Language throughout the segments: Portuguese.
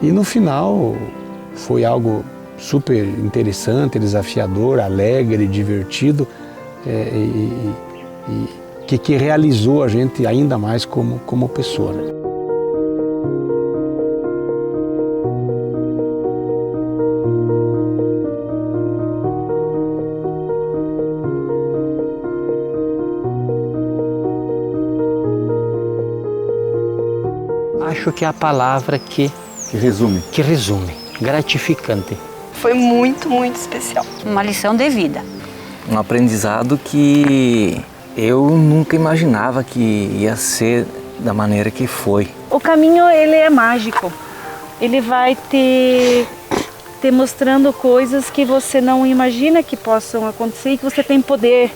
E no final foi algo super interessante, desafiador, alegre, divertido, que realizou a gente ainda mais como pessoa, né? Acho que é a palavra que resume, gratificante. Foi muito, muito especial. Uma lição de vida. Um aprendizado que eu nunca imaginava que ia ser da maneira que foi. O caminho, ele é mágico. Ele vai te mostrando coisas que você não imagina que possam acontecer e que você tem poder.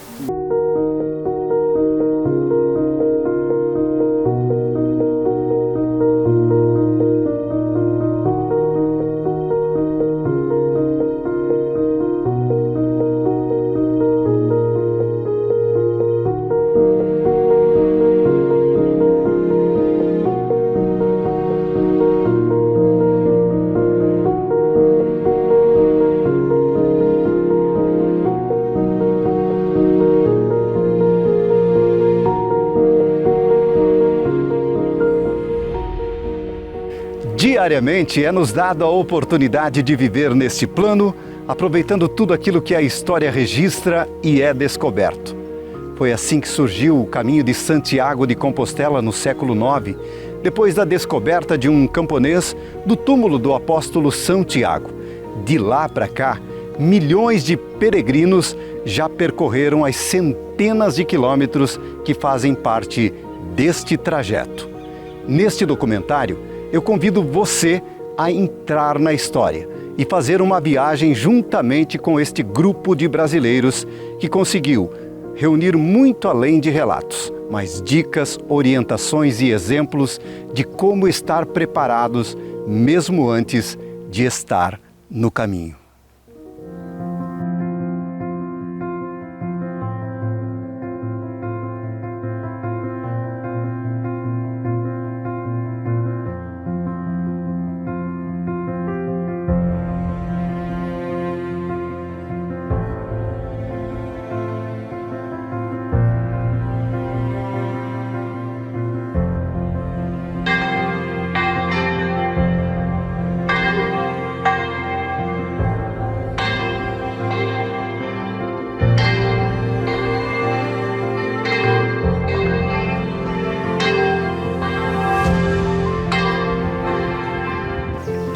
Diariamente é nos dado a oportunidade de viver neste plano, aproveitando tudo aquilo que a história registra e é descoberto. Foi assim que surgiu o caminho de Santiago de Compostela no século IX, depois da descoberta de um camponês do túmulo do apóstolo São Tiago. De lá para cá, milhões de peregrinos já percorreram as centenas de quilômetros que fazem parte deste trajeto. Neste documentário, eu convido você a entrar na história e fazer uma viagem juntamente com este grupo de brasileiros que conseguiu reunir muito além de relatos, mas dicas, orientações e exemplos de como estar preparados mesmo antes de estar no caminho.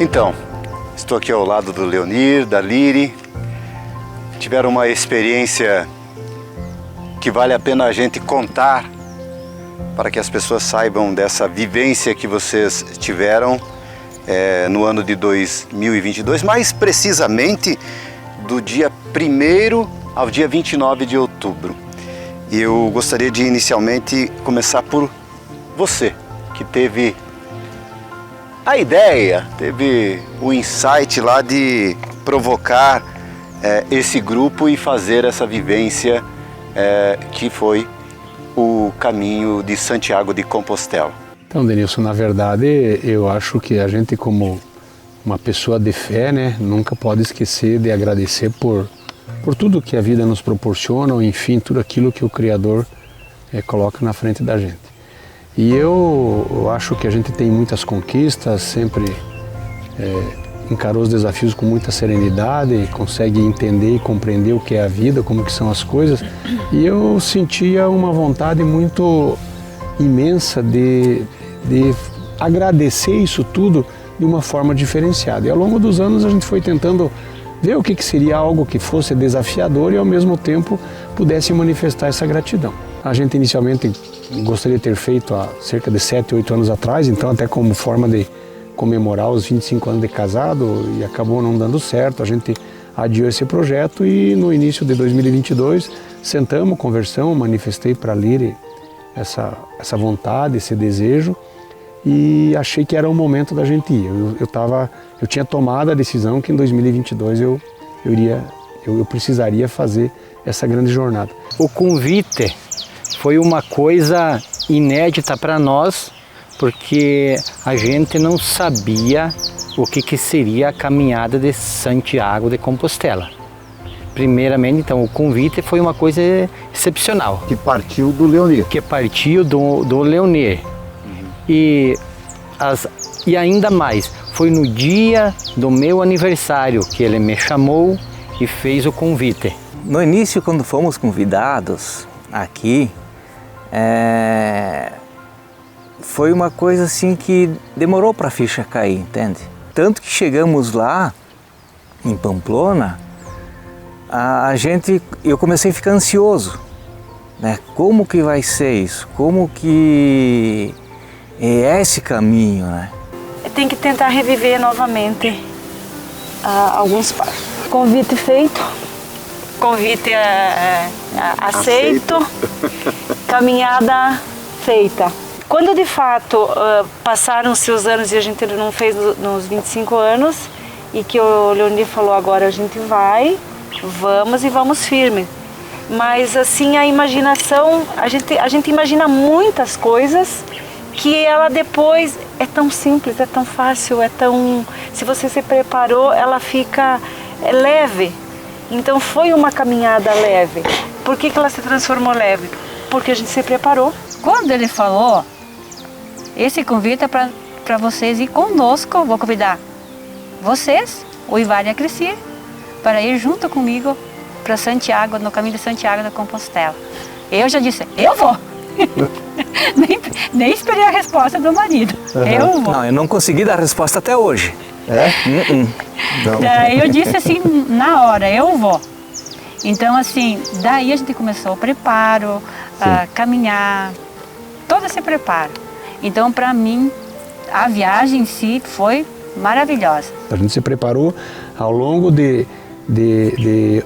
Então, estou aqui ao lado do Leonir, da Liri. Tiveram uma experiência que vale a pena a gente contar para que as pessoas saibam dessa vivência que vocês tiveram no ano de 2022, mais precisamente do dia 1º ao dia 29 de outubro. E eu gostaria de inicialmente começar por você, que teve a ideia, teve o insight lá de provocar esse grupo e fazer essa vivência que foi o caminho de Santiago de Compostela. Então, Denilson, na verdade, eu acho que a gente, como uma pessoa de fé, né, nunca pode esquecer de agradecer por tudo que a vida nos proporciona, ou enfim, tudo aquilo que o Criador coloca na frente da gente. E eu acho que a gente tem muitas conquistas, sempre encarou os desafios com muita serenidade, consegue entender e compreender o que é a vida, como que são as coisas. E eu sentia uma vontade muito imensa de agradecer isso tudo de uma forma diferenciada. E ao longo dos anos a gente foi tentando ver o que seria algo que fosse desafiador e ao mesmo tempo pudesse manifestar essa gratidão. A gente inicialmente gostaria de ter feito há cerca de 7, 8 anos atrás, então até como forma de comemorar os 25 anos de casado, e acabou não dando certo. A gente adiou esse projeto e no início de 2022 sentamos, conversamos, manifestei para a Liri essa vontade, esse desejo, e achei que era o momento da gente ir. Eu tinha tomado a decisão que em 2022 eu precisaria fazer essa grande jornada. O convite foi uma coisa inédita para nós, porque a gente não sabia o que seria a caminhada de Santiago de Compostela. Primeiramente, então, o convite foi uma coisa excepcional. Que partiu do Leonir. Que partiu do Leonir. E ainda mais, foi no dia do meu aniversário que ele me chamou e fez o convite. No início, quando fomos convidados aqui, foi uma coisa assim que demorou para a ficha cair, entende? Tanto que chegamos lá, em Pamplona, eu comecei a ficar ansioso, né? Como que vai ser isso? Como que é esse caminho, né? Tem que tentar reviver novamente alguns passos. Convite feito, convite aceito, caminhada feita. Quando de fato passaram-se os anos e a gente não fez nos 25 anos e que o Leonir falou agora a gente vamos firme. Mas assim a imaginação, a gente imagina muitas coisas que ela depois é tão simples, é tão fácil, se você se preparou, ela fica leve. Então foi uma caminhada leve. Por que ela se transformou leve? Porque a gente se preparou. Quando ele falou, esse convite é para vocês ir conosco, vou convidar vocês, o Ivar e a Crissi, para ir junto comigo para Santiago, no caminho de Santiago da Compostela. Eu já disse, eu vou. nem esperei a resposta do marido. Eu vou. Não, eu não consegui dar a resposta até hoje. Daí eu disse assim, na hora, eu vou. Então assim, daí a gente começou o preparo, a caminhar, todo esse preparo. Então para mim, a viagem em si foi maravilhosa. A gente se preparou ao longo de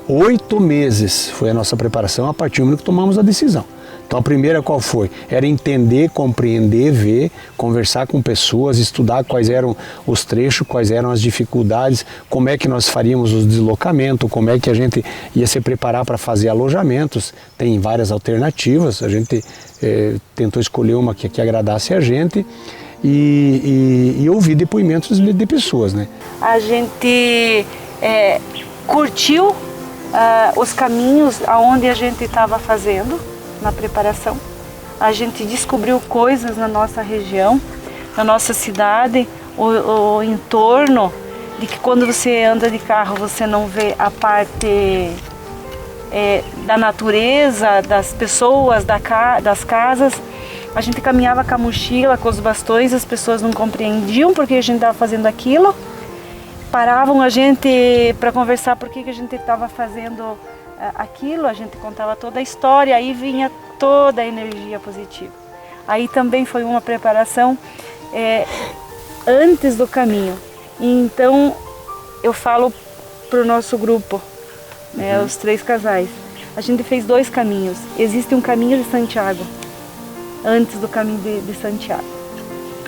8 meses, foi a nossa preparação a partir do momento que tomamos a decisão. Então a primeira qual foi? Era entender, compreender, ver, conversar com pessoas, estudar quais eram os trechos, quais eram as dificuldades, como é que nós faríamos os deslocamentos, como é que a gente ia se preparar para fazer alojamentos. Tem várias alternativas, a gente tentou escolher uma que agradasse a gente e ouvir depoimentos de pessoas, né? A gente curtiu os caminhos aonde a gente estava fazendo na preparação. A gente descobriu coisas na nossa região, na nossa cidade, o entorno, de que quando você anda de carro você não vê a parte da natureza, das pessoas, das casas. A gente caminhava com a mochila, com os bastões, as pessoas não compreendiam porque a gente estava fazendo aquilo. Paravam a gente para conversar por que a gente estava fazendo aquilo, a gente contava toda a história, aí vinha toda a energia positiva. Aí também foi uma preparação antes do caminho. Então eu falo para o nosso grupo, os 3 casais, a gente fez 2 caminhos. Existe um caminho de Santiago, antes do caminho de Santiago.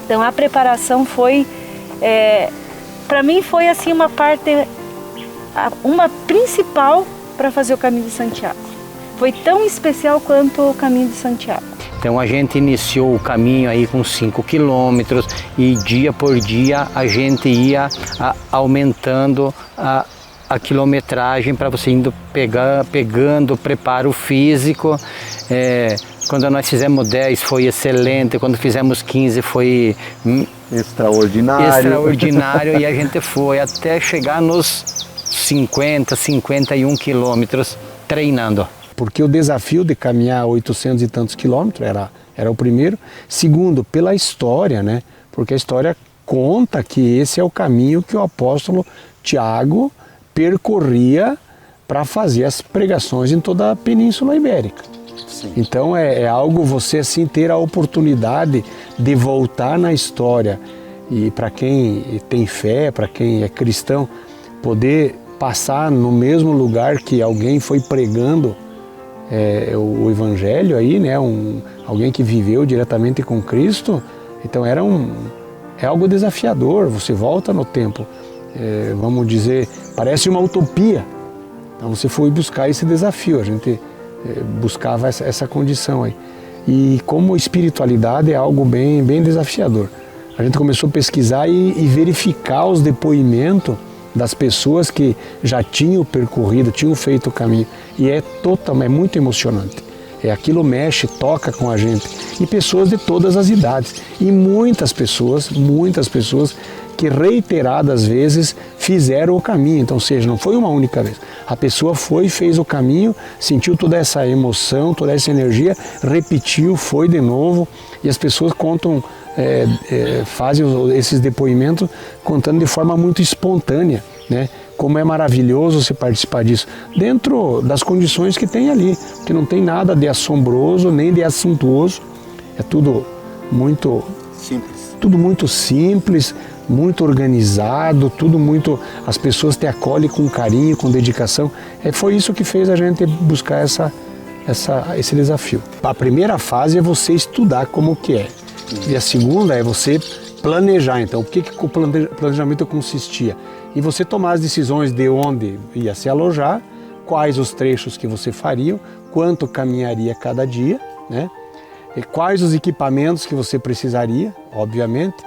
Então a preparação foi, para mim foi assim uma parte, uma principal para fazer o caminho de Santiago. Foi tão especial quanto o caminho de Santiago. Então a gente iniciou o caminho aí com 5 quilômetros e dia por dia a gente ia aumentando a quilometragem para você indo pegando preparo físico. Quando nós fizemos 10 foi excelente, quando fizemos 15 foi extraordinário e a gente foi até chegar nos 51 quilômetros treinando. Porque o desafio de caminhar 800 e tantos quilômetros era o primeiro. Segundo, pela história, né? Porque a história conta que esse é o caminho que o apóstolo Tiago percorria para fazer as pregações em toda a Península Ibérica. Sim. Então é algo você assim ter a oportunidade de voltar na história e para quem tem fé, para quem é cristão, poder passar no mesmo lugar que alguém foi pregando o evangelho aí, né? Alguém que viveu diretamente com Cristo. Então é algo desafiador. Você volta no tempo, vamos dizer, parece uma utopia. Então você foi buscar esse desafio, a gente buscava essa condição aí. E como espiritualidade é algo bem desafiador. a gente começou a pesquisar e verificar os depoimentos das pessoas que já tinham percorrido, tinham feito o caminho. E é muito emocionante. Aquilo mexe, toca com a gente. E pessoas de todas as idades. E muitas pessoas que reiteradas vezes fizeram o caminho. Então, ou seja, não foi uma única vez. A pessoa foi, fez o caminho, sentiu toda essa emoção, toda essa energia, repetiu, foi de novo. E as pessoas contam, fazem esses depoimentos contando de forma muito espontânea, né? Como é maravilhoso você participar disso, dentro das condições que tem ali, que não tem nada de assombroso, nem de assuntuoso, é tudo muito simples, muito organizado, tudo muito, as pessoas te acolhem com carinho, com dedicação. Foi isso que fez a gente buscar esse desafio. A primeira fase é você estudar como que é, e a segunda é você planejar. Então, o que o planejamento consistia? E você tomar as decisões de onde ia se alojar, quais os trechos que você faria, quanto caminharia cada dia, né? E quais os equipamentos que você precisaria, obviamente,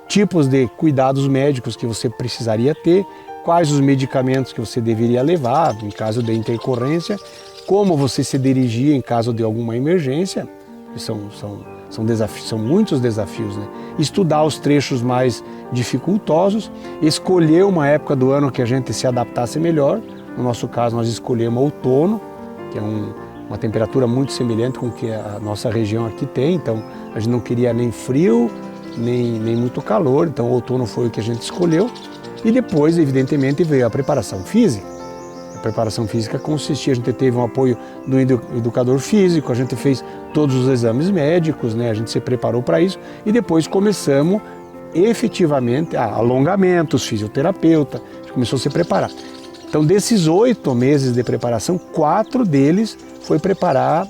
tipos de cuidados médicos que você precisaria ter, quais os medicamentos que você deveria levar em caso de intercorrência, como você se dirigia em caso de alguma emergência. São muitos desafios, né? Estudar os trechos mais dificultosos, escolher uma época do ano que a gente se adaptasse melhor. No nosso caso, nós escolhemos outono, que é uma temperatura muito semelhante com o que a nossa região aqui tem. Então, a gente não queria nem frio, nem muito calor. Então, o outono foi o que a gente escolheu. E depois, evidentemente, veio a preparação física. A preparação física consistia, a gente teve um apoio do educador físico, a gente fez todos os exames médicos, né? A gente se preparou para isso e depois começamos efetivamente alongamentos, fisioterapeuta, a gente começou a se preparar. Então, desses 8 meses de preparação, 4 deles foi preparar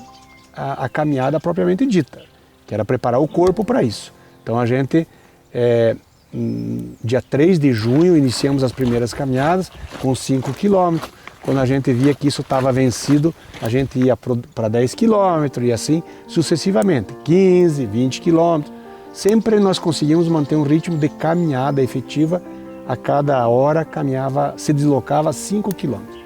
a caminhada propriamente dita, que era preparar o corpo para isso. Então, a gente, dia 3 de junho, iniciamos as primeiras caminhadas com 5 quilômetros. Quando a gente via que isso estava vencido, a gente ia para 10 quilômetros e assim sucessivamente, 15, 20 quilômetros. Sempre nós conseguimos manter um ritmo de caminhada efetiva. A cada hora se deslocava 5 quilômetros.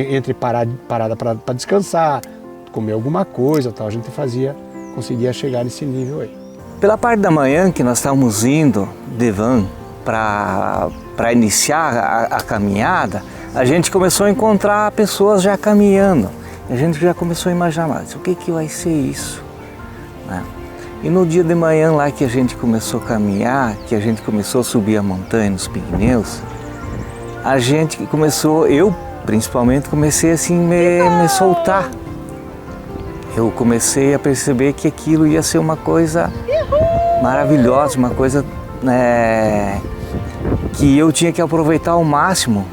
Entre parada para descansar, comer alguma coisa, tal, a gente conseguia chegar nesse nível aí. Pela parte da manhã que nós estávamos indo de van para iniciar a caminhada, a gente começou a encontrar pessoas já caminhando. A gente já começou a imaginar, mas o que vai ser isso? Né? E no dia de manhã lá que a gente começou a caminhar, que a gente começou a subir a montanha nos Pirineus, a gente começou, eu principalmente, comecei assim me soltar. Eu comecei a perceber que aquilo ia ser uma coisa maravilhosa, uma coisa que eu tinha que aproveitar ao máximo,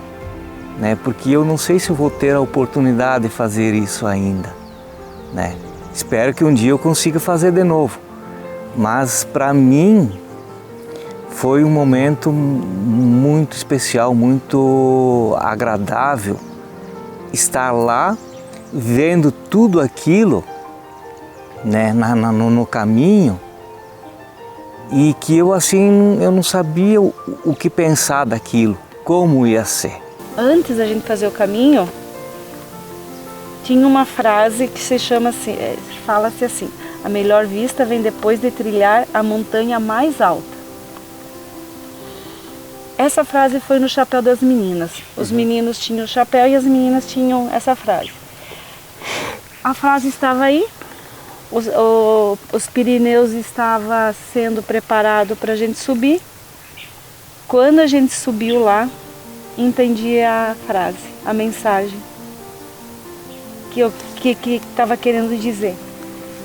né? Porque eu não sei se eu vou ter a oportunidade de fazer isso ainda, né? Espero que um dia eu consiga fazer de novo, mas para mim foi um momento muito especial, muito agradável estar lá vendo tudo aquilo, né, no caminho, e que eu não sabia o que pensar daquilo, como ia ser. Antes da gente fazer o caminho, tinha uma frase que se chama assim, fala-se assim: a melhor vista vem depois de trilhar a montanha mais alta. Essa frase foi no chapéu das meninas. Os meninos tinham o chapéu e as meninas tinham essa frase. A frase estava aí, os Pirineus estavam sendo preparados para a gente subir. Quando a gente subiu lá, entendi a frase, a mensagem que estava querendo dizer.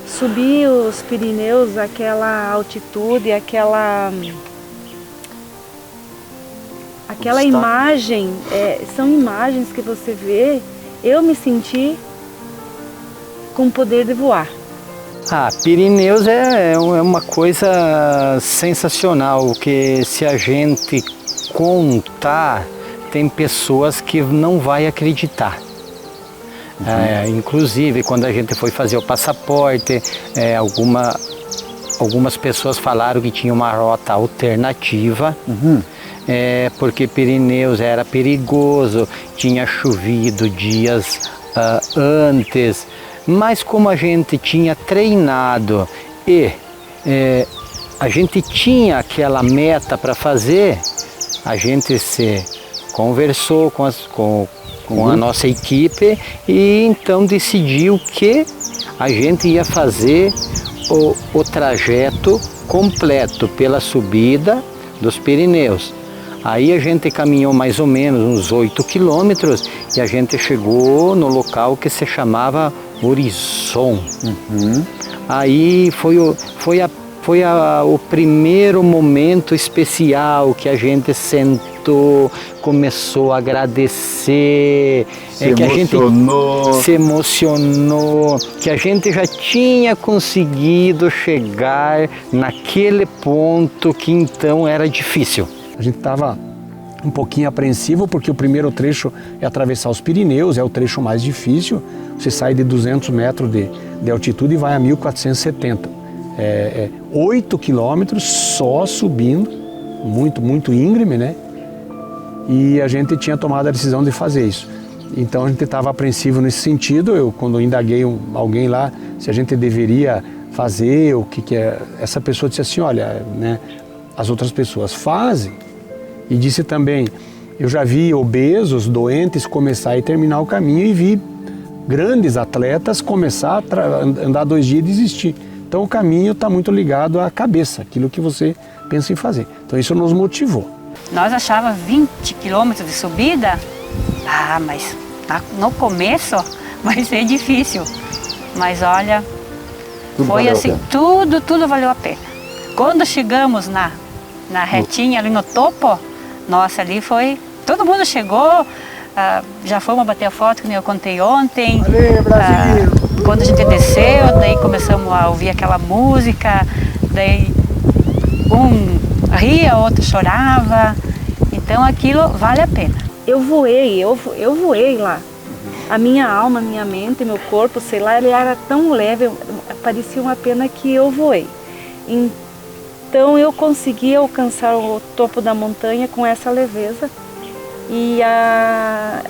Subir os Pirineus, aquela altitude, aquela imagem, são imagens que você vê. Eu me senti com o poder de voar. Pirineus é uma coisa sensacional, que se a gente contar, tem pessoas que não vai acreditar. Inclusive, quando a gente foi fazer o passaporte, algumas pessoas falaram que tinha uma rota alternativa, porque Pirineus era perigoso, tinha chovido dias antes, mas como a gente tinha treinado e a gente tinha aquela meta para fazer, a gente se conversou com a nossa equipe e então decidiu que a gente ia fazer o trajeto completo pela subida dos Pirineus. Aí a gente caminhou mais ou menos uns 8 quilômetros e a gente chegou no local que se chamava Horizon. Aí foi o primeiro momento especial que a gente sentou, começou a agradecer, que a gente se emocionou, que a gente já tinha conseguido chegar naquele ponto que então era difícil. A gente estava um pouquinho apreensivo porque o primeiro trecho é atravessar os Pirineus, é o trecho mais difícil. Você sai de 200 metros de altitude e vai a 1470. 8 quilômetros só subindo, muito íngreme, né? E a gente tinha tomado a decisão de fazer isso. Então a gente estava apreensivo nesse sentido. Quando eu indaguei alguém lá se a gente deveria fazer, o que é, essa pessoa disse assim, olha, né, as outras pessoas fazem. E disse também, eu já vi obesos, doentes começar e terminar o caminho e vi grandes atletas começar a andar 2 dias e desistir. Então o caminho está muito ligado à cabeça, aquilo que você pensa em fazer. Então isso nos motivou. Nós achávamos 20 quilômetros de subida, mas no começo vai ser difícil. Mas olha, foi assim, tudo valeu a pena. Quando chegamos na retinha ali no topo, nossa, ali foi, todo mundo chegou, já fomos bater a foto, que nem eu contei ontem. Quando a gente desceu, daí começamos a ouvir aquela música, daí um ria, outro chorava, então aquilo vale a pena. Eu voei lá. A minha alma, minha mente, meu corpo, sei lá, ele era tão leve, parecia uma pena que eu voei. Então eu consegui alcançar o topo da montanha com essa leveza e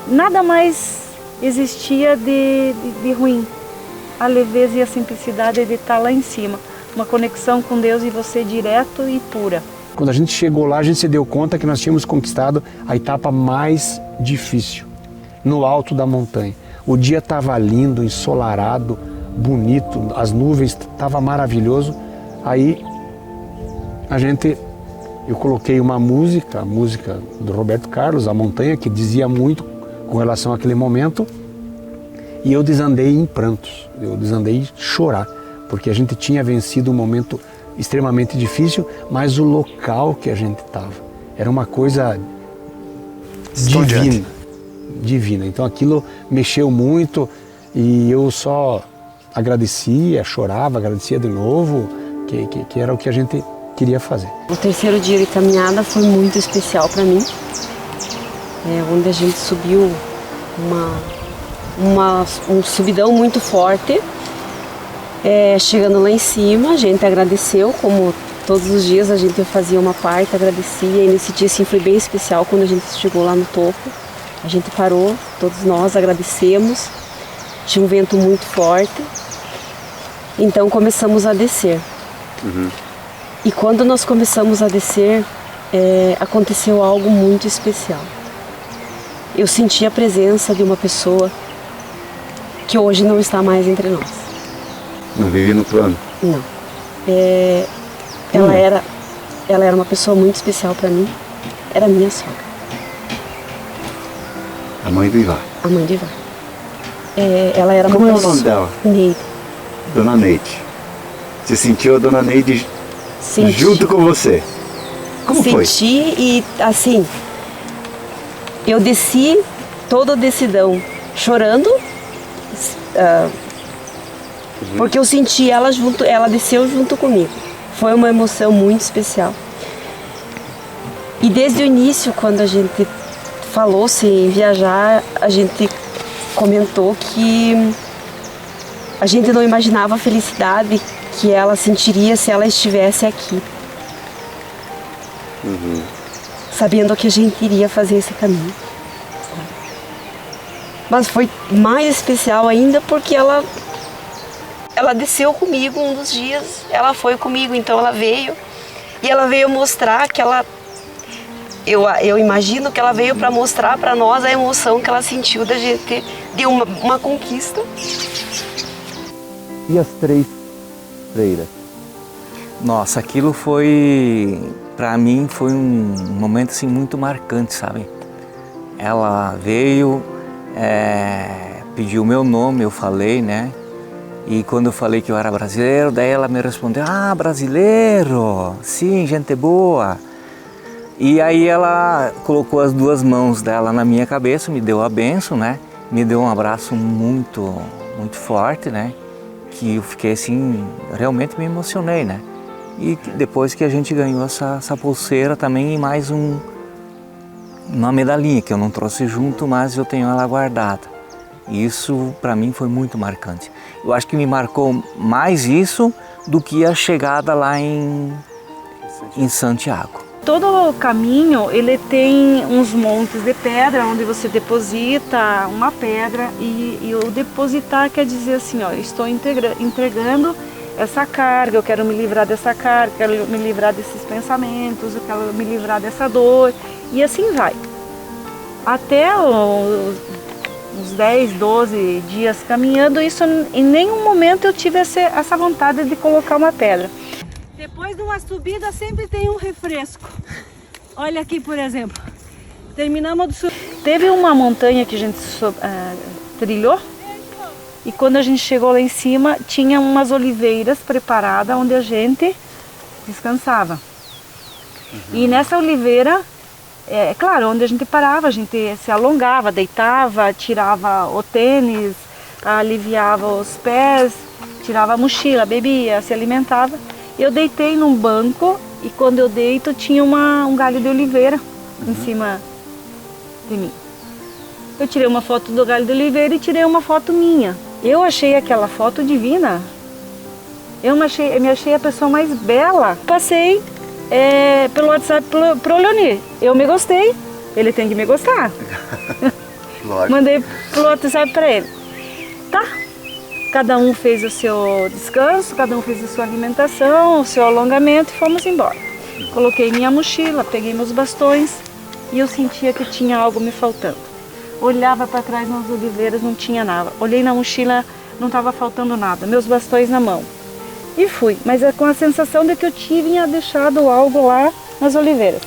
nada mais existia de ruim. A leveza e a simplicidade de estar lá em cima, uma conexão com Deus e você direto e pura. Quando a gente chegou lá, a gente se deu conta que nós tínhamos conquistado a etapa mais difícil, no alto da montanha. O dia estava lindo, ensolarado, bonito, as nuvens, estava maravilhoso. Aí eu coloquei uma música, a música do Roberto Carlos, A Montanha, que dizia muito com relação àquele momento, e eu desandei em prantos, eu desandei em chorar, porque a gente tinha vencido um momento extremamente difícil, mas o local que a gente estava era uma coisa divina. Então aquilo mexeu muito e eu só agradecia, chorava, agradecia de novo, que era o que a gente queria fazer. O terceiro dia de caminhada foi muito especial para mim, onde a gente subiu um subidão muito forte. Chegando lá em cima, a gente agradeceu, como todos os dias a gente fazia uma parte, agradecia, e nesse dia assim, foi bem especial quando a gente chegou lá no topo. A gente parou, todos nós agradecemos, tinha um vento muito forte, então começamos a descer. E quando nós começamos a descer, aconteceu algo muito especial. Eu senti a presença de uma pessoa que hoje não está mais entre nós. Não vive no plano? Não. Ela era uma pessoa muito especial para mim. Era minha sogra. A mãe do Ivar? A mãe do Ivar. Ela era Como uma é o nome dela? Neide. Dona Neide. Você sentiu a Dona Neide junto com você? Como foi? Senti e assim, eu desci todo o decidão chorando, porque eu senti ela junto, ela desceu junto comigo. Foi uma emoção muito especial. E desde o início, quando a gente falou-se em viajar, a gente comentou que a gente não imaginava a felicidade que ela sentiria se ela estivesse aqui. Sabendo que a gente iria fazer esse caminho. Mas foi mais especial ainda porque ela desceu comigo um dos dias, ela foi comigo, então ela veio. E ela veio mostrar que eu imagino que ela veio para mostrar para nós a emoção que ela sentiu da gente de uma conquista. E as 3 freiras? Nossa, aquilo foi, para mim, foi um momento assim muito marcante, sabe? Ela veio, pediu meu nome, eu falei, né? E quando eu falei que eu era brasileiro, daí ela me respondeu: ah, brasileiro, sim, gente boa. E aí ela colocou as 2 mãos dela na minha cabeça, me deu a bênção, né? Me deu um abraço muito, muito forte, né? Que eu fiquei assim, realmente me emocionei, né? E depois que a gente ganhou essa pulseira também e mais uma medalhinha que eu não trouxe junto, mas eu tenho ela guardada. Isso para mim foi muito marcante. Eu acho que me marcou mais isso do que a chegada lá em Santiago. Todo o caminho ele tem uns montes de pedra onde você deposita uma pedra e o depositar quer dizer assim, ó, eu estou entregando essa carga, eu quero me livrar dessa carga, eu quero me livrar desses pensamentos, eu quero me livrar dessa dor e assim vai. Até uns 10, 12 dias caminhando, isso em nenhum momento eu tive essa vontade de colocar uma pedra. Depois de uma subida sempre tem um refresco. Olha aqui, por exemplo, terminamos de subir. Teve uma montanha que a gente trilhou e quando a gente chegou lá em cima tinha umas oliveiras preparadas onde a gente descansava. E nessa oliveira, claro, onde a gente parava, a gente se alongava, deitava, tirava o tênis, aliviava os pés, tirava a mochila, bebia, se alimentava. Eu deitei num banco e quando eu deito tinha um galho de oliveira em cima de mim. Eu tirei uma foto do galho de oliveira e tirei uma foto minha. Eu achei aquela foto divina. Eu me achei a pessoa mais bela. Passei pelo WhatsApp pro Leonir. Eu me gostei, ele tem que me gostar. Mandei pelo WhatsApp para ele. Tá. Cada um fez o seu descanso, cada um fez a sua alimentação, o seu alongamento e fomos embora. Coloquei minha mochila, peguei meus bastões e eu sentia que tinha algo me faltando. Olhava para trás nas oliveiras, não tinha nada. Olhei na mochila, não estava faltando nada. Meus bastões na mão. E fui, mas com a sensação de que eu tinha deixado algo lá nas oliveiras.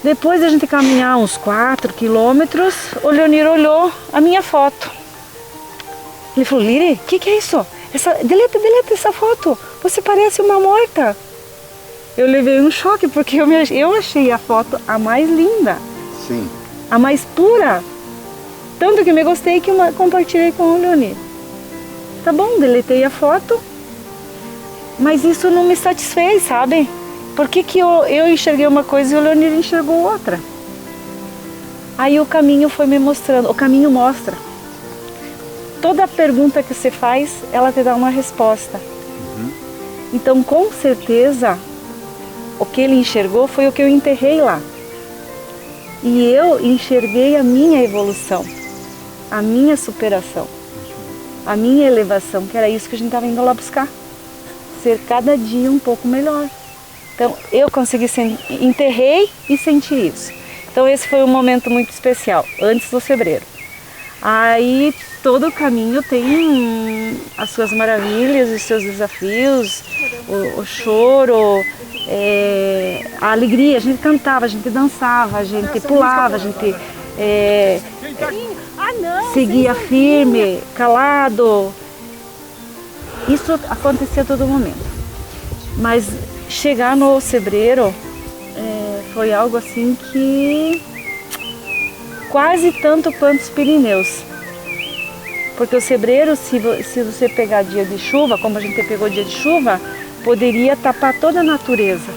Depois de a gente caminhar uns 4 quilômetros, o Leonir olhou a minha foto. Ele falou: Liri, o que é isso? Deleta essa foto, você parece uma morta. Eu levei um choque porque eu achei a foto a mais linda. Sim. A mais pura. Tanto que me gostei que eu compartilhei com o Leonir. Tá bom, deletei a foto, mas isso não me satisfez, sabe? Por que eu enxerguei uma coisa e o Leonir enxergou outra? Aí o caminho foi me mostrando, o caminho mostra. Toda pergunta que você faz, ela te dá uma resposta. Então, com certeza, o que ele enxergou foi o que eu enterrei lá. E eu enxerguei a minha evolução, a minha superação, a minha elevação, que era isso que a gente estava indo lá buscar. Ser cada dia um pouco melhor. Então, eu consegui, enterrei e senti isso. Então, esse foi um momento muito especial, antes do febreiro. Aí, todo o caminho tem as suas maravilhas, os seus desafios, o choro, a alegria. A gente cantava, a gente dançava, a gente pulava, a gente seguia firme, calado. Isso acontecia a todo momento. Mas chegar no Cebreiro foi algo assim que quase tanto quanto os Pirineus. Porque o Cebreiro, se você pegar dia de chuva, como a gente pegou dia de chuva, poderia tapar toda a natureza.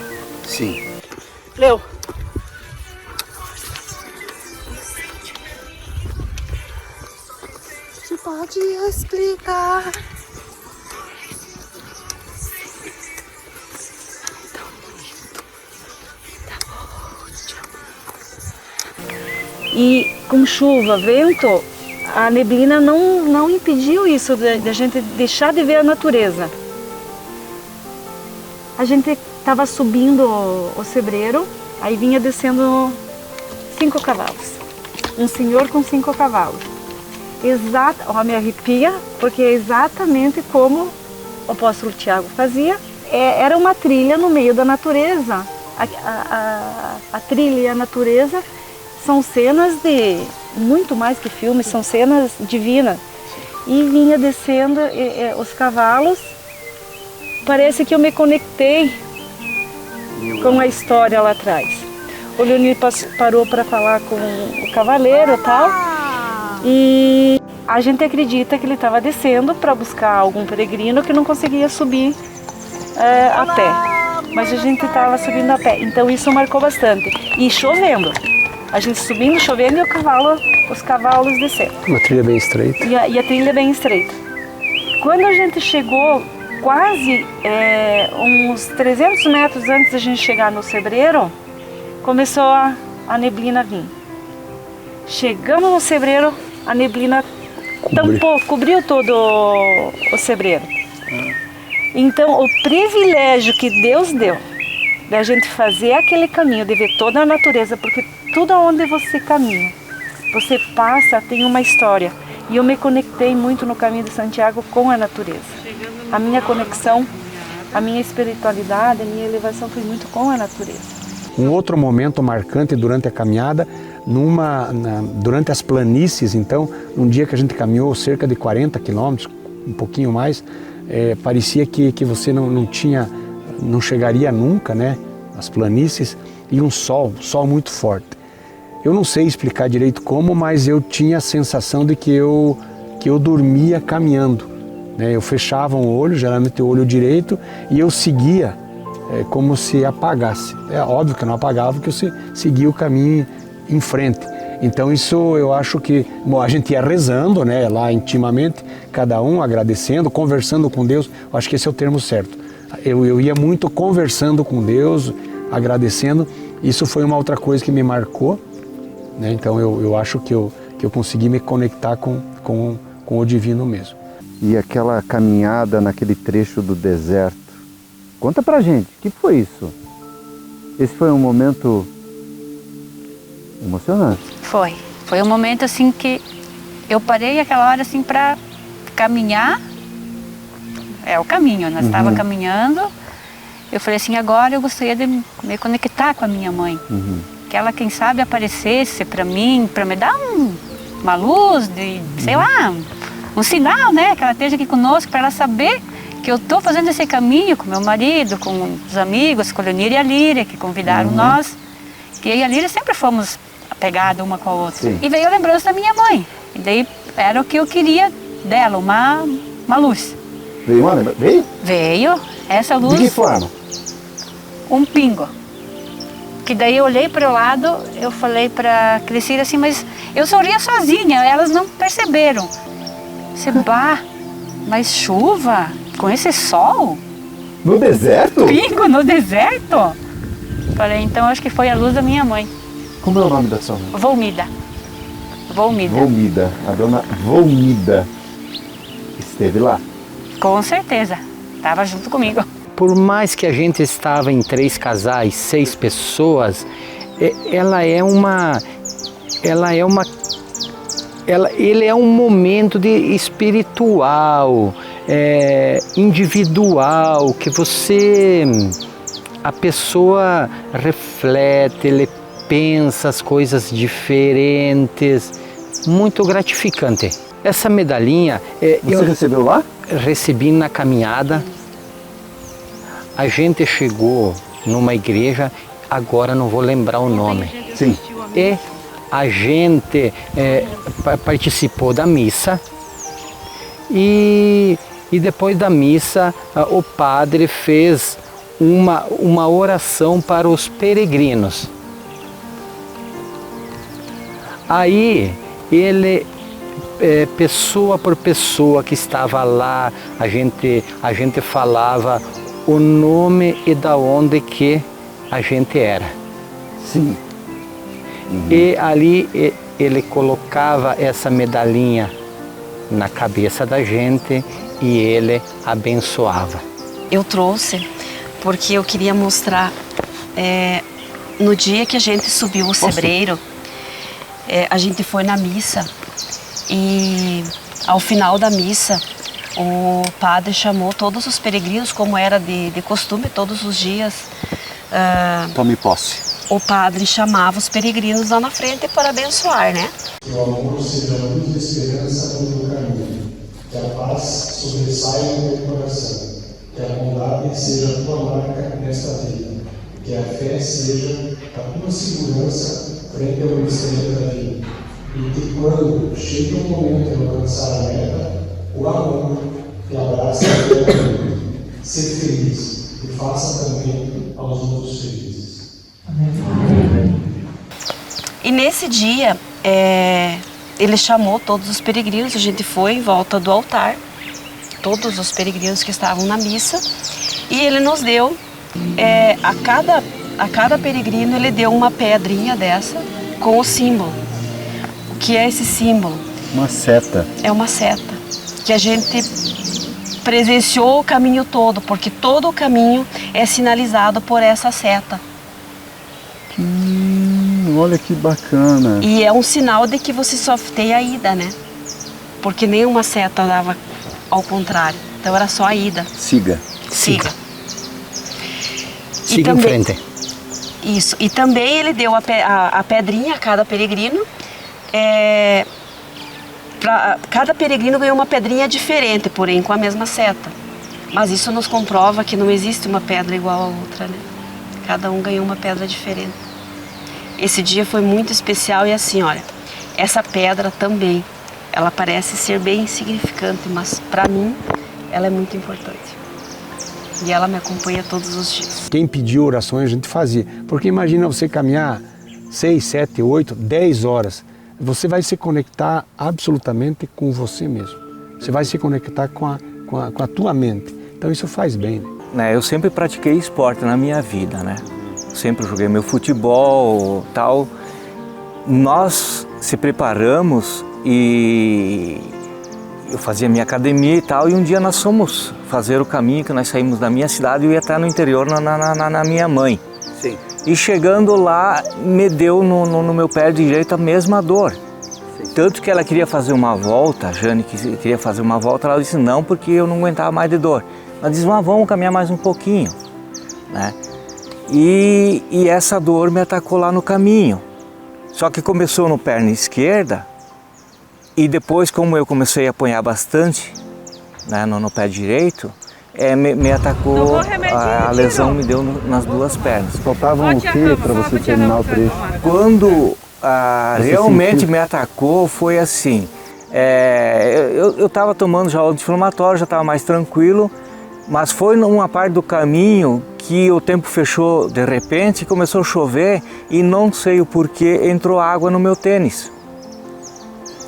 Sim. Leu. Te pode explicar E com chuva, vento, a neblina não impediu isso de a gente deixar de ver a natureza. A gente estava subindo o Sebreiro, aí vinha descendo 5 cavalos. Um senhor com 5 cavalos. Me arrepia, porque é exatamente como o apóstolo Tiago fazia. Era uma trilha no meio da natureza. A trilha e a natureza são cenas de, muito mais que filmes, são cenas divinas. E vinha descendo os cavalos. Parece que eu me conectei com a história lá atrás. O Leonir parou para falar com o cavaleiro e tal. E a gente acredita que ele estava descendo para buscar algum peregrino que não conseguia subir a pé. Mas a gente estava subindo a pé, então isso marcou bastante. E chovendo. A gente subindo, chovendo e os cavalos descendo. Uma trilha bem estreita. E a trilha bem estreita. Quando a gente chegou quase uns 300 metros antes da gente chegar no Sebreiro, começou a neblina vir. Chegamos no Sebreiro, a neblina cobriu todo o Sebreiro. Então, o privilégio que Deus deu da gente fazer aquele caminho, de ver toda a natureza, porque tudo onde você caminha, você passa, tem uma história. E eu me conectei muito no caminho de Santiago com a natureza. A minha conexão, a minha espiritualidade, a minha elevação foi muito com a natureza. Um outro momento marcante durante a caminhada, durante as planícies, então, um dia que a gente caminhou cerca de 40 quilômetros, um pouquinho mais, parecia que você não chegaria nunca, né? As planícies, e um sol muito forte. Eu não sei explicar direito como, mas eu tinha a sensação de que eu dormia caminhando, né? Eu fechava um olho, geralmente o olho direito, e eu seguia como se apagasse. É óbvio que eu não apagava, porque eu seguia o caminho em frente. Então isso eu acho que a gente ia rezando, né, lá intimamente, cada um agradecendo, conversando com Deus. Eu acho que esse é o termo certo. Eu ia muito conversando com Deus, agradecendo. Isso foi uma outra coisa que me marcou, né? Então eu acho que eu consegui me conectar com o divino mesmo. E aquela caminhada naquele trecho do deserto, conta pra gente, o que foi isso? Esse foi um momento emocionante. Foi um momento assim que eu parei aquela hora assim para caminhar. É o caminho, nós estava caminhando. Eu falei assim, agora eu gostaria de me conectar com a minha mãe. Que ela, quem sabe, aparecesse para mim, para me dar uma luz, sei lá, um sinal, né? Que ela esteja aqui conosco, para ela saber que eu estou fazendo esse caminho com meu marido, com os amigos, com o Leonir e a Líria, que convidaram nós. Que eu e a Líria sempre fomos apegadas uma com a outra. Sim. E veio a lembrança da minha mãe. E daí era o que eu queria dela, uma luz. Veio uma lembrança? Veio essa luz. De que forma? Um pingo. Que daí eu olhei para o lado, eu falei para Cristina assim, mas eu sorria sozinha, elas não perceberam. Mas chuva? Com esse sol? No deserto? Pingo no deserto? Falei, então acho que foi a luz da minha mãe. Como é o nome da sua mãe? Volmida. A dona Volmida esteve lá? Com certeza, estava junto comigo. Por mais que a gente estava em 3 casais, 6 pessoas, ele é um momento espiritual, individual, que a pessoa reflete, ele pensa as coisas diferentes, muito gratificante. Essa medalhinha... Você recebeu lá? Recebi na caminhada. A gente chegou numa igreja, agora não vou lembrar o nome. Sim. E a gente participou da missa e depois da missa o padre fez uma oração para os peregrinos. Aí ele, pessoa por pessoa que estava lá, a gente falava o nome e da onde que a gente era. Sim. E ali ele colocava essa medalhinha na cabeça da gente e ele abençoava. Eu trouxe porque eu queria mostrar, no dia que a gente subiu o Sebreiro, a gente foi na missa e ao final da missa o padre chamou todos os peregrinos, como era de costume, todos os dias. Tome posse. O padre chamava os peregrinos lá na frente para abençoar, né? Que o amor seja a luz de esperança no teu caminho, que a paz sobressaia no teu coração, que a bondade seja a tua marca nesta vida, que a fé seja a tua segurança frente ao mistério da vida, e que quando chegue o momento de alcançar a meta, o amor que abraça a tua vida, ser feliz e faça também aos outros felizes. E nesse dia, ele chamou todos os peregrinos, a gente foi em volta do altar, todos os peregrinos que estavam na missa, e ele nos deu, a cada peregrino ele deu uma pedrinha dessa com o símbolo. O que é esse símbolo? Uma seta. É uma seta, que a gente presenciou o caminho todo, porque todo o caminho é sinalizado por essa seta. Olha que bacana. E é um sinal de que você só tem a ida, né? Porque nenhuma seta dava ao contrário. Então era só a ida. Siga. Siga. Siga em frente. Isso. E também ele deu a pedrinha a cada peregrino. Cada peregrino ganhou uma pedrinha diferente, porém com a mesma seta. Mas isso nos comprova que não existe uma pedra igual a outra, né? Cada um ganhou uma pedra diferente. Esse dia foi muito especial e assim, olha, essa pedra também, ela parece ser bem insignificante, mas para mim ela é muito importante. E ela me acompanha todos os dias. Quem pediu orações a gente fazia, porque imagina você caminhar 6, 7, 8, 10 horas, você vai se conectar absolutamente com você mesmo. Você vai se conectar com a tua mente. Então isso faz bem, né? Eu sempre pratiquei esporte na minha vida, né? Sempre joguei meu futebol, tal. Nós se preparamos e eu fazia minha academia e tal, e um dia nós fomos fazer o caminho que nós saímos da minha cidade e eu ia estar no interior na minha mãe. Sim. E chegando lá, me deu no meu pé direito a mesma dor. Sim. Tanto que ela queria fazer uma volta, a Jane queria fazer uma volta, ela disse não, porque eu não aguentava mais de dor. Ela disse, vamos caminhar mais um pouquinho, né? E essa dor me atacou lá no caminho. Só que começou no perna esquerda e depois, como eu comecei a apanhar bastante, né, no pé direito, me atacou, a lesão me deu nas duas pernas. Faltava o que para você terminar o trecho? Quando realmente me atacou, foi assim, eu estava tomando já o anti-inflamatório, já estava mais tranquilo, mas foi numa parte do caminho que o tempo fechou de repente, começou a chover e não sei o porquê, entrou água no meu tênis.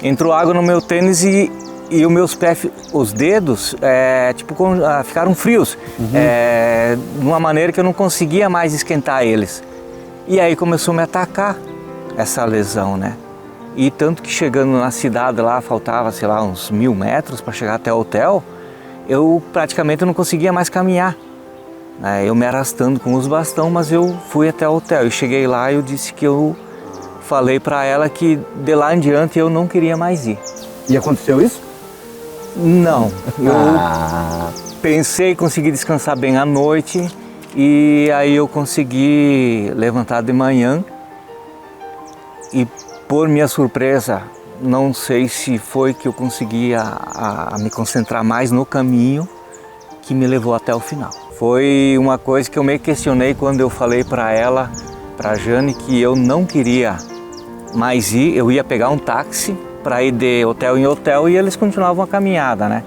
Entrou água no meu tênis e os meus pés, os dedos, ficaram frios, de uma maneira que eu não conseguia mais esquentar eles. E aí começou a me atacar essa lesão, né? E tanto que chegando na cidade lá, faltava, sei lá, uns 1000 metros para chegar até o hotel, eu praticamente não conseguia mais caminhar. Eu me arrastando com os bastão, mas eu fui até o hotel. E cheguei lá e eu disse que eu falei para ela que de lá em diante eu não queria mais ir. E aconteceu isso? Não. Eu pensei, consegui descansar bem à noite e aí eu consegui levantar de manhã e, por minha surpresa, não sei se foi que eu consegui a me concentrar mais no caminho que me levou até o final. Foi uma coisa que eu me questionei quando eu falei para ela, para a Jane, que eu não queria mais ir, eu ia pegar um táxi para ir de hotel em hotel e eles continuavam a caminhada, né?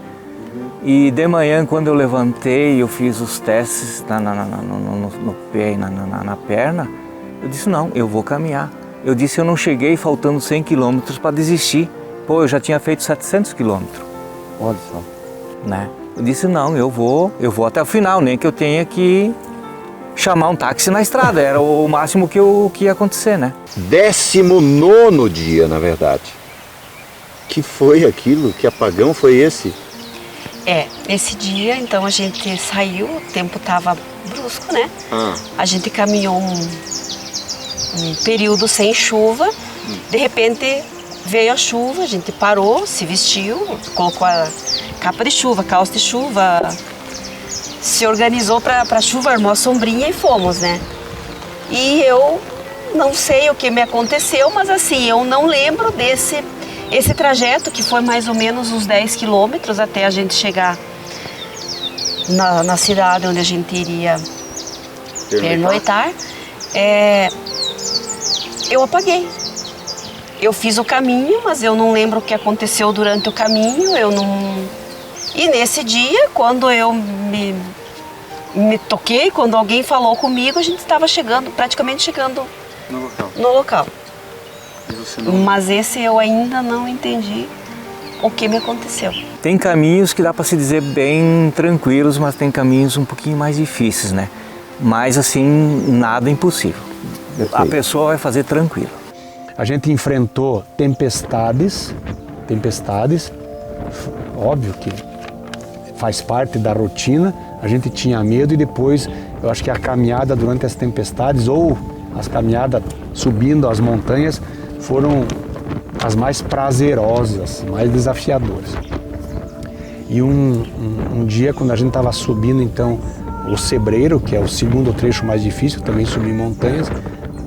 E de manhã, quando eu levantei, eu fiz os testes no pé e na perna, eu disse, não, eu vou caminhar. Eu disse, eu não cheguei faltando 100 quilômetros para desistir. Pô, eu já tinha feito 700 quilômetros. Olha só. Né? Eu disse, não, eu vou até o final, nem que eu tenha que chamar um táxi na estrada, era o máximo que ia acontecer, né? 19º dia, na verdade. Que foi aquilo? Que apagão foi esse? Esse dia, então a gente saiu, o tempo estava brusco, né? A gente caminhou um período sem chuva, de repente veio a chuva, a gente parou, se vestiu, colocou a capa de chuva, calça de chuva, se organizou para a chuva, armou a sombrinha e fomos, né? E eu não sei o que me aconteceu, mas assim, eu não lembro esse trajeto, que foi mais ou menos uns 10 quilômetros até a gente chegar na cidade onde a gente iria pernoitar. Eu apaguei. Eu fiz o caminho, mas eu não lembro o que aconteceu durante o caminho. E nesse dia, quando eu me toquei, quando alguém falou comigo, a gente estava praticamente chegando no local. Mas esse eu ainda não entendi o que me aconteceu. Tem caminhos que dá para se dizer bem tranquilos, mas tem caminhos um pouquinho mais difíceis, né? Mas assim, nada impossível. A pessoa vai fazer tranquilo. A gente enfrentou tempestades, óbvio que faz parte da rotina, a gente tinha medo e depois eu acho que a caminhada durante as tempestades ou as caminhadas subindo as montanhas foram as mais prazerosas, mais desafiadoras. E um dia quando a gente estava subindo então o Cebreiro, que é o segundo trecho mais difícil, também subir montanhas,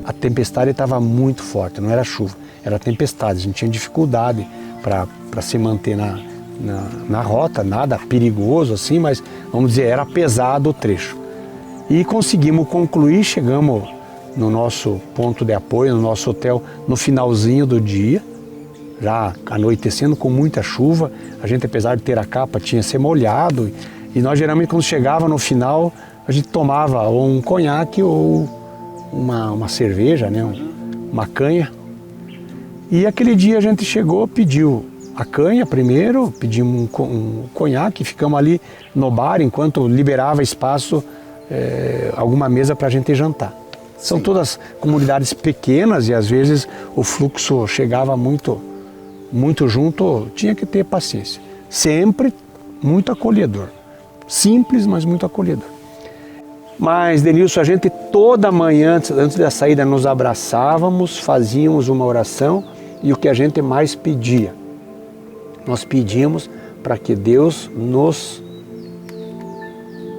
a tempestade estava muito forte, não era chuva, era tempestade, a gente tinha dificuldade para se manter na rota, nada perigoso assim, mas vamos dizer, era pesado o trecho. E conseguimos concluir, chegamos no nosso ponto de apoio, no nosso hotel, no finalzinho do dia, já anoitecendo com muita chuva, a gente apesar de ter a capa tinha se molhado e nós geralmente quando chegava no final a gente tomava ou um conhaque ou uma cerveja, né, uma canha. E aquele dia a gente chegou, pediu a canha primeiro, pedimos um conhaque, ficamos ali no bar enquanto liberava espaço, alguma mesa para a gente jantar. São todas comunidades pequenas e às vezes o fluxo chegava muito junto, tinha que ter paciência. Sempre muito acolhedor. Simples, mas muito acolhedor. Mas, Denilson, a gente toda manhã, antes da saída, nos abraçávamos, fazíamos uma oração e o que a gente mais pedia? Nós pedíamos para que Deus nos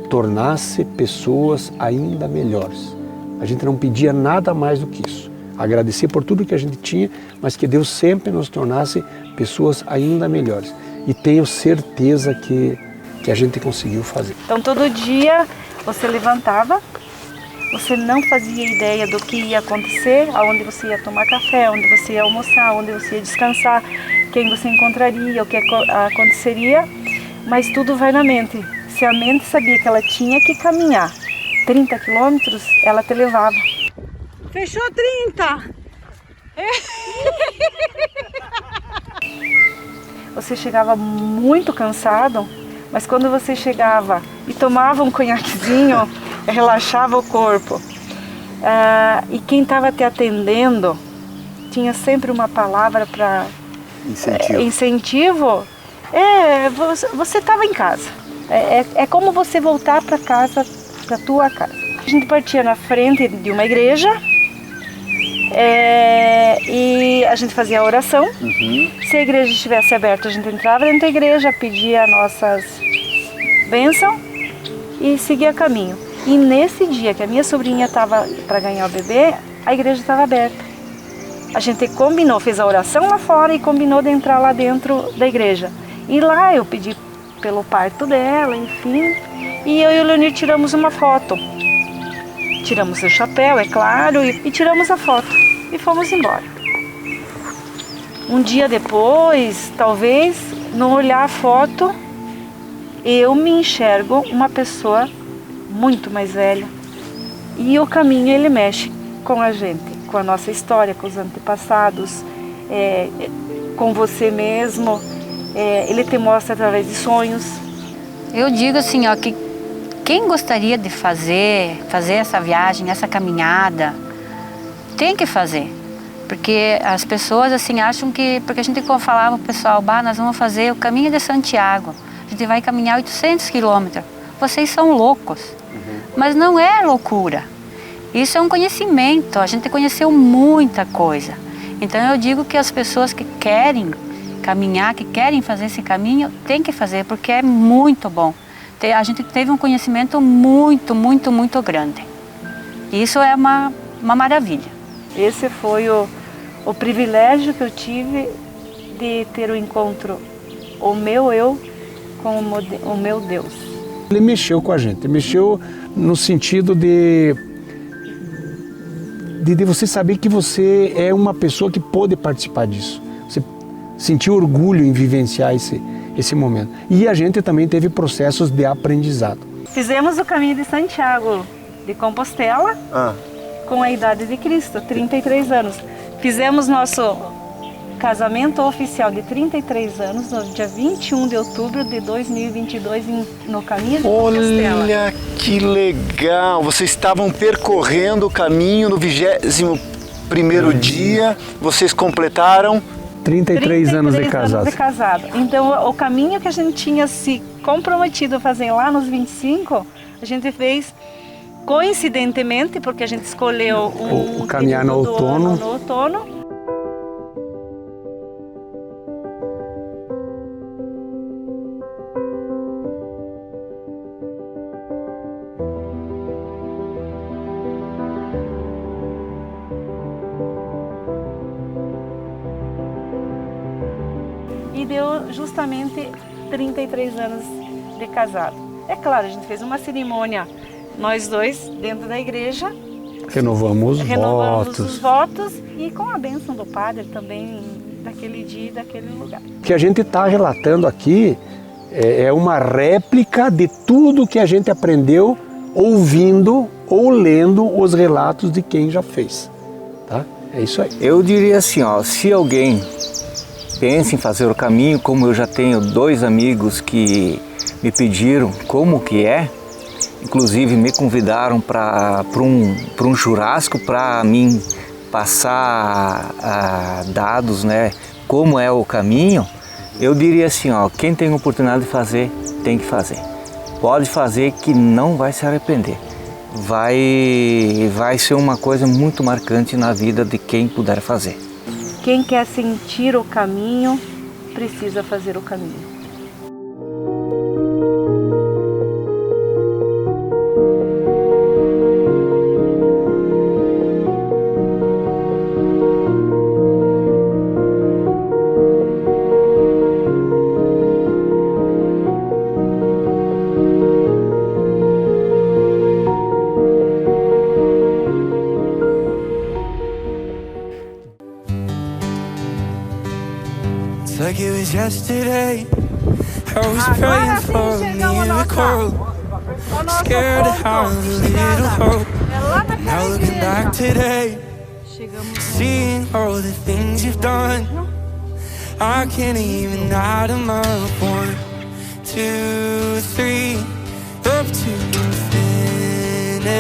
tornasse pessoas ainda melhores. A gente não pedia nada mais do que isso. Agradecer por tudo que a gente tinha, mas que Deus sempre nos tornasse pessoas ainda melhores. E tenho certeza que a gente conseguiu fazer. Então todo dia você levantava, você não fazia ideia do que ia acontecer, aonde você ia tomar café, onde você ia almoçar, onde você ia descansar, quem você encontraria, o que aconteceria, mas tudo vai na mente. Se a mente sabia que ela tinha que caminhar 30 quilômetros, ela te levava. Fechou 30! Você chegava muito cansado, mas quando você chegava e tomava um conhaquezinho, relaxava o corpo. E quem estava te atendendo tinha sempre uma palavra para incentivo. Você estava em casa. É como você voltar para casa, para tua casa. A gente partia na frente de uma igreja e a gente fazia a oração. Se a igreja estivesse aberta, a gente entrava dentro da igreja, pedia nossas bênçãos e seguia caminho. E nesse dia que a minha sobrinha estava para ganhar o bebê, a igreja estava aberta. A gente combinou, fez a oração lá fora e combinou de entrar lá dentro da igreja. E lá eu pedi pelo parto dela, enfim, e eu e o Leonir tiramos uma foto. Tiramos o chapéu, é claro, e tiramos a foto e fomos embora. Um dia depois, talvez, no olhar a foto, eu me enxergo uma pessoa muito mais velha. E o caminho, ele mexe com a gente, com a nossa história, com os antepassados, com você mesmo. Ele te mostra através de sonhos. Eu digo assim, ó, que quem gostaria de fazer essa viagem, essa caminhada, tem que fazer. Porque as pessoas assim acham que, porque a gente falava pro pessoal, nós vamos fazer o caminho de Santiago, a gente vai caminhar 800 quilômetros, vocês são loucos. Mas não é loucura, isso é um conhecimento, a gente conheceu muita coisa. Então eu digo que as pessoas que querem caminhar, que querem fazer esse caminho, tem que fazer, porque é muito bom. A gente teve um conhecimento muito, muito, muito grande. Isso é uma maravilha. Esse foi o privilégio que eu tive de ter o encontro, o meu eu com o meu Deus. Ele mexeu com a gente, mexeu no sentido de você saber que você é uma pessoa que pôde participar disso. Você sentiu orgulho em vivenciar esse momento. E a gente também teve processos de aprendizado. Fizemos o caminho de Santiago de Compostela com a idade de Cristo, 33 anos. Fizemos nosso casamento oficial de 33 anos no dia 21 de outubro de 2022 no caminho de Compostela. Olha que legal! Vocês estavam percorrendo o caminho no 21º dia, vocês completaram 33 anos de casado. Então o caminho que a gente tinha se comprometido a fazer lá nos 25, a gente fez coincidentemente, porque a gente escolheu o caminhar no outono. E deu justamente 33 anos de casado. É claro, a gente fez uma cerimônia, nós dois, dentro da igreja. Renovamos os votos e com a bênção do padre também, daquele dia e daquele lugar. O que a gente está relatando aqui é uma réplica de tudo que a gente aprendeu ouvindo ou lendo os relatos de quem já fez. Tá? É isso aí. Eu diria assim, se alguém pensa em fazer o caminho, como eu já tenho 2 amigos que me pediram como que é, inclusive me convidaram para um churrasco para mim passar dados, né, como é o caminho. Eu diria assim, quem tem oportunidade de fazer, tem que fazer. Pode fazer que não vai se arrepender. Vai ser uma coisa muito marcante na vida de quem puder fazer. Quem quer sentir o caminho, precisa fazer o caminho. Like it was yesterday, I was praying for a miracle, scared to have a little hope. But now looking back today, seeing all the things you've done, I can't even add them up. 1, 2, 3, up to infinity.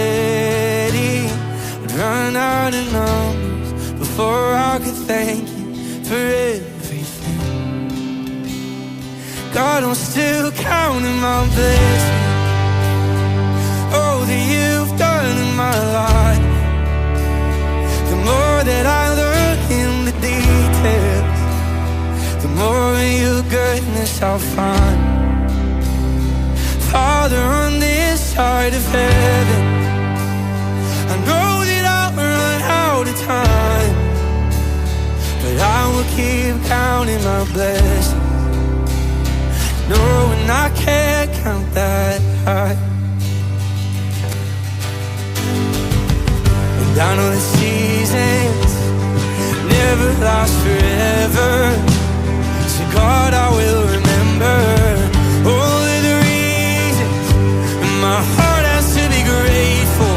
I'd run out of numbers before I could thank you for everything. God, I'm still counting my blessings, all that you've done in my life. The more that I learn in the details, the more of your goodness I'll find. Father, on this side of heaven, I know that I'll run out of time, but I will keep counting my blessings, knowing I can't count that high. And I know the seasons never last forever, so God, I will remember all of the reasons, and my heart has to be grateful.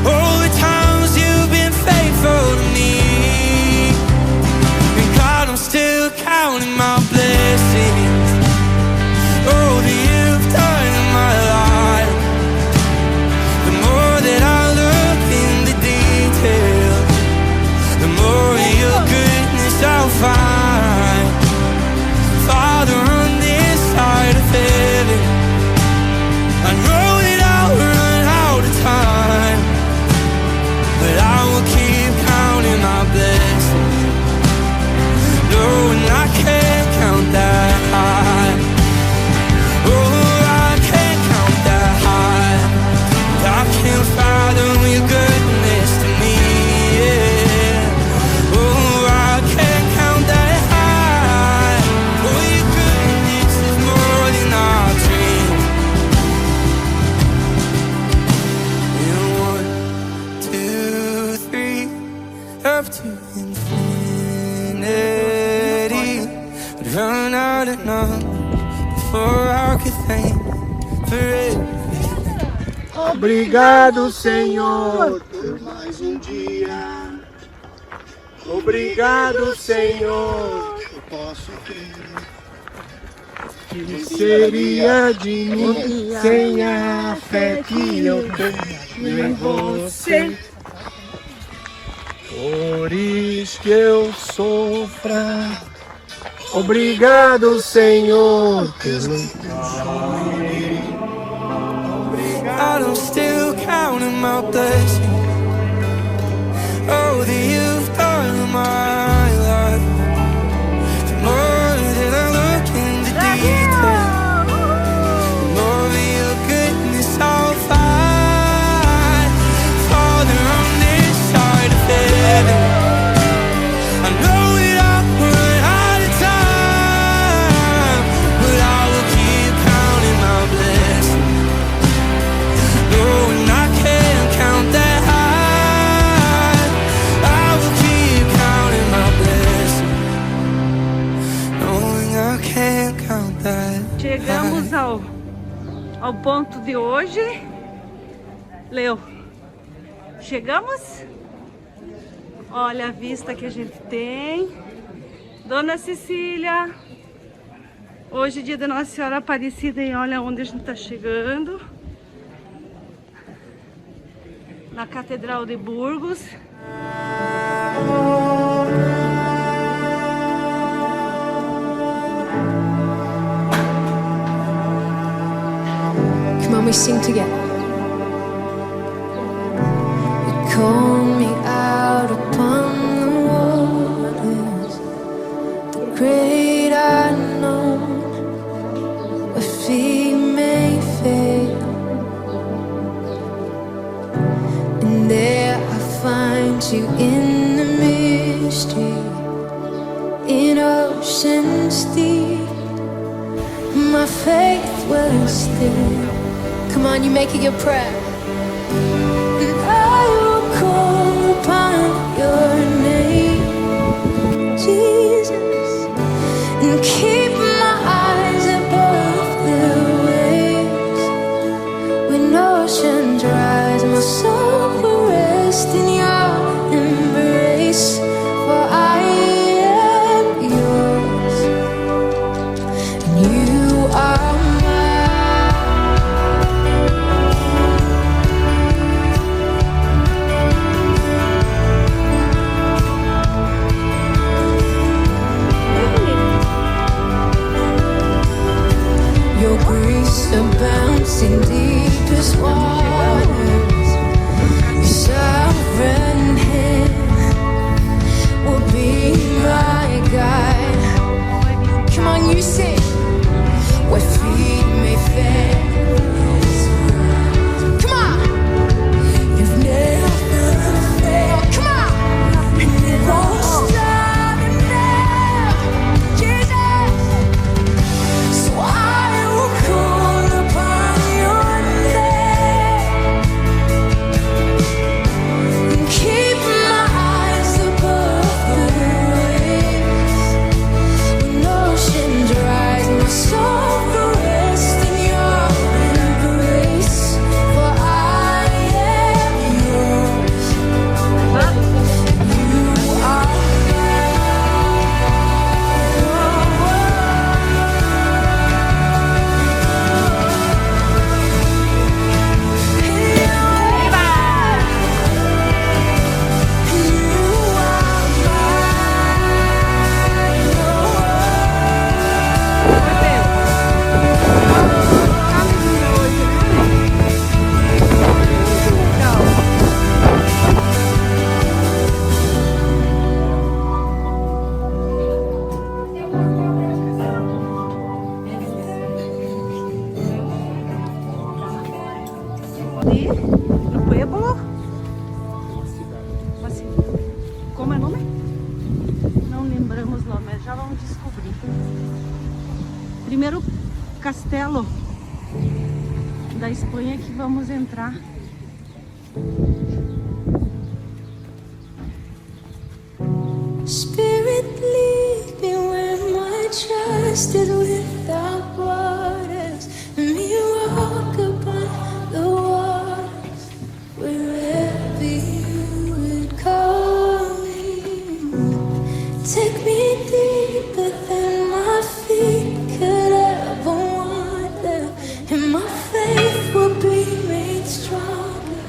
All the times you've been faithful to me, and God, I'm still counting my blessings, all that you've done in my life. I'll find Father on this side of heaven. I know that I'll run out of time, but I will keep counting my blessings, knowing I can't count that high. Oh, I can't count that high. I can't fathom your goodness to me, yeah. Oh, I can't count that high. Oh, your goodness is more than I dream. And 1, 2, 3, up to infinity. I'd run out of numbers before I could thank for it. Obrigado, Senhor, por mais dia. Obrigado, Senhor, eu posso ter. Que seria de mim sem a fé que eu tenho em você? Por isso que eu sofra. Obrigado, Senhor, pelo I'm still counting my blessings. Oh, that you've done in my life. The more that I look in the detail, the more of your goodness I'll find. Father on this side of heaven, I know that I'll run out of time, but I will keep counting my blessings. Knowing I can't count that high, I will keep counting my blessings. Knowing I can't count that high. Chegamos ao ponto de hoje. Leo, chegamos? Olha a vista que a gente tem. Dona Cecília, hoje é dia da Nossa Senhora Aparecida e olha onde a gente está chegando. Na Catedral de Burgos. Come on, we sing together. You call me out upon the waters, the great unknown, where feet may fail. And there I find you in the mystery, in oceans deep. My faith will stand. Come on, you make it your prayer. And I will call upon your name, Jesus, and keep my eyes above the waves. When oceans rise, my soul will rest in your embrace. For I am yours, and you are abounds in deepest waters. Your sovereign hand will be my guide. Come on, you sing. Where feet may fail. Come on. You've never failed. Come on. And it won't stop now, Jesus. So I will call upon your name. lembramos lá, mas já vamos descobrir. Primeiro castelo da Espanha que vamos entrar. Spirit, lead me where my trust is without waters. Let me walk upon the waters wherever you would call me. Take me deeper than my feet could ever wander, and my faith will be made stronger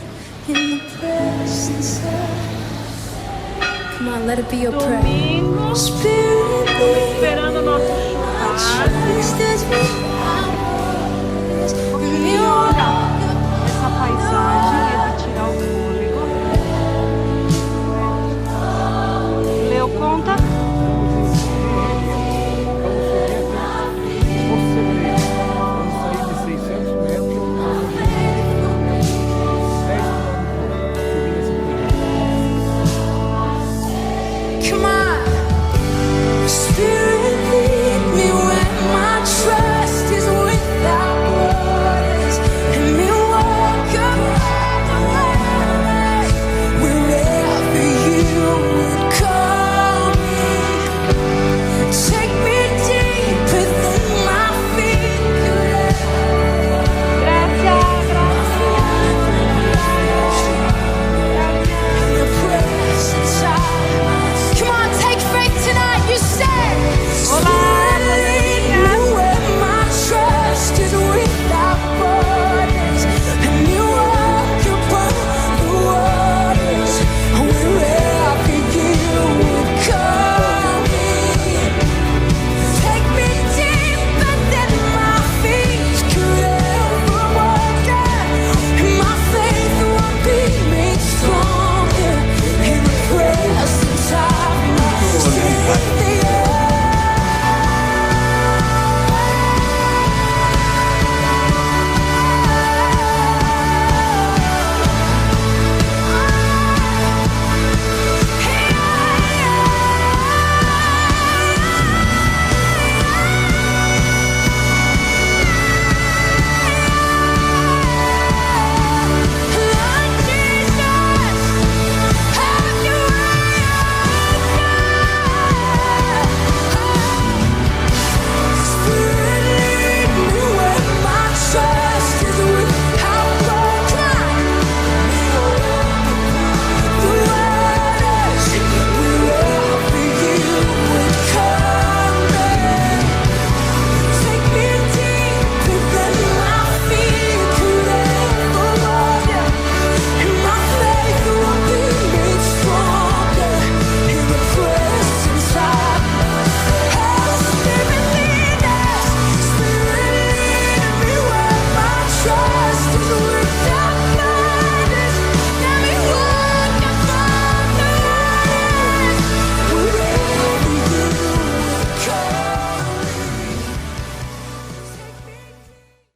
in the presence of. Come on, let it be your prayer. Spirit, esperando o nosso churrasco. Um pouquinho, olha, essa paisagem é de tirar o fôlego. Leu conta? Come on, Spirit.